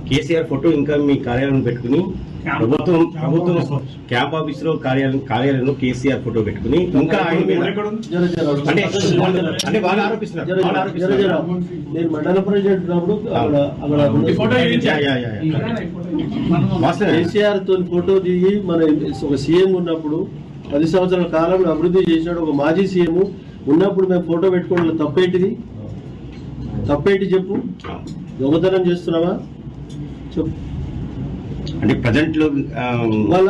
KCR photo ఇంకా మీ కార్యాలయం పెట్టుకుని ప్రభుత్వం క్యాంప్ ఆఫీస్ లో కార్యాలయంలో కేసీఆర్ ఫోటో పెట్టుకుని ఇంకా అంటే వాళ్ళు ఆరోపిస్తున్నారు. నేను మండల ప్రెసిడెంట్ కేసీఆర్ తో ఫోటో దిగి మన ఒక సీఎం ఉన్నప్పుడు 10 సంవత్సరాల కాలంలో అభివృద్ధి చేసినాడు. ఒక మాజీ సీఎం ఉన్నప్పుడు మేము ఫోటో పెట్టుకోవడం తప్పేంటిది? తప్పేంటి చెప్పు? దొంగతనం చేస్తున్నావా చెప్పు. అంటే ప్రజెంట్ లో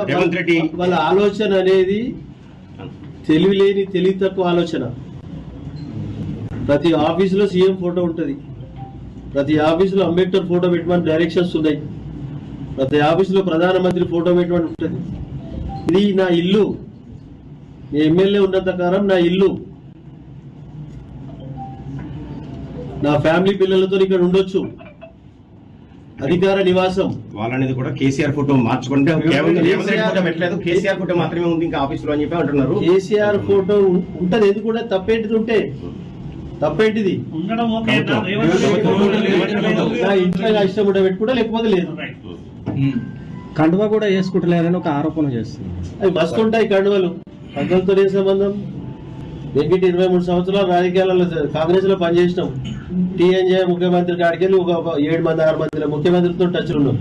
రేవంత్ రెడ్డి వాళ్ళ ఆలోచన అనేది తెలివి లేని తెలివి తక్కువ ఆలోచన. ప్రతి ఆఫీసులో సీఎం ఫోటో ఉంటుంది, ప్రతి ఆఫీసులో అంబేద్కర్ ఫోటో పెట్టమని డైరెక్షన్స్ ఉన్నాయి, ప్రతి ఆఫీసులో ప్రధానమంత్రి ఫోటో పెట్టమని ఉంటుంది. ఇది నా ఇల్లు, మీ ఎమ్మెల్యే ఉన్నంత కాలం నా ఇల్లు, నా ఫ్యామిలీ పిల్లలతో ఇక్కడ ఉండొచ్చు, అధికార నివాసం. వాళ్ళనేది కూడా కేసీఆర్ ఫోటో మార్చుకుంటే పెట్టలేదు, కేసీఆర్ ఫోటో మాత్రమే ఉంది ఇంకా ఆఫీసులో అని చెప్పి అంటున్నారు. కేసీఆర్ ఫోటో ఉంటది, ఎందుకు కూడా తప్పేంటిది? ఉంటే తప్పేంటిది? ఇంట్లో ఇష్టం ఉంటే పెట్టుకుంటా, లేకపోతే లేదు. కండువా కూడా వేసుకుంటలేరని ఒక ఆరోపణ చేస్తుంది. అవి మస్తు ఉంటాయి కండువలు, కండువలతో ఏ సంబంధం? వెంకట 23 సంవత్సరాలు రాజకీయాలలో కాంగ్రెస్ లో పనిచేసినాం. టీఎన్జే ముఖ్యమంత్రి కాడికి వెళ్ళి ఒక 7 మంది 6 మంది ముఖ్యమంత్రితో టచ్లు ఉన్నాం.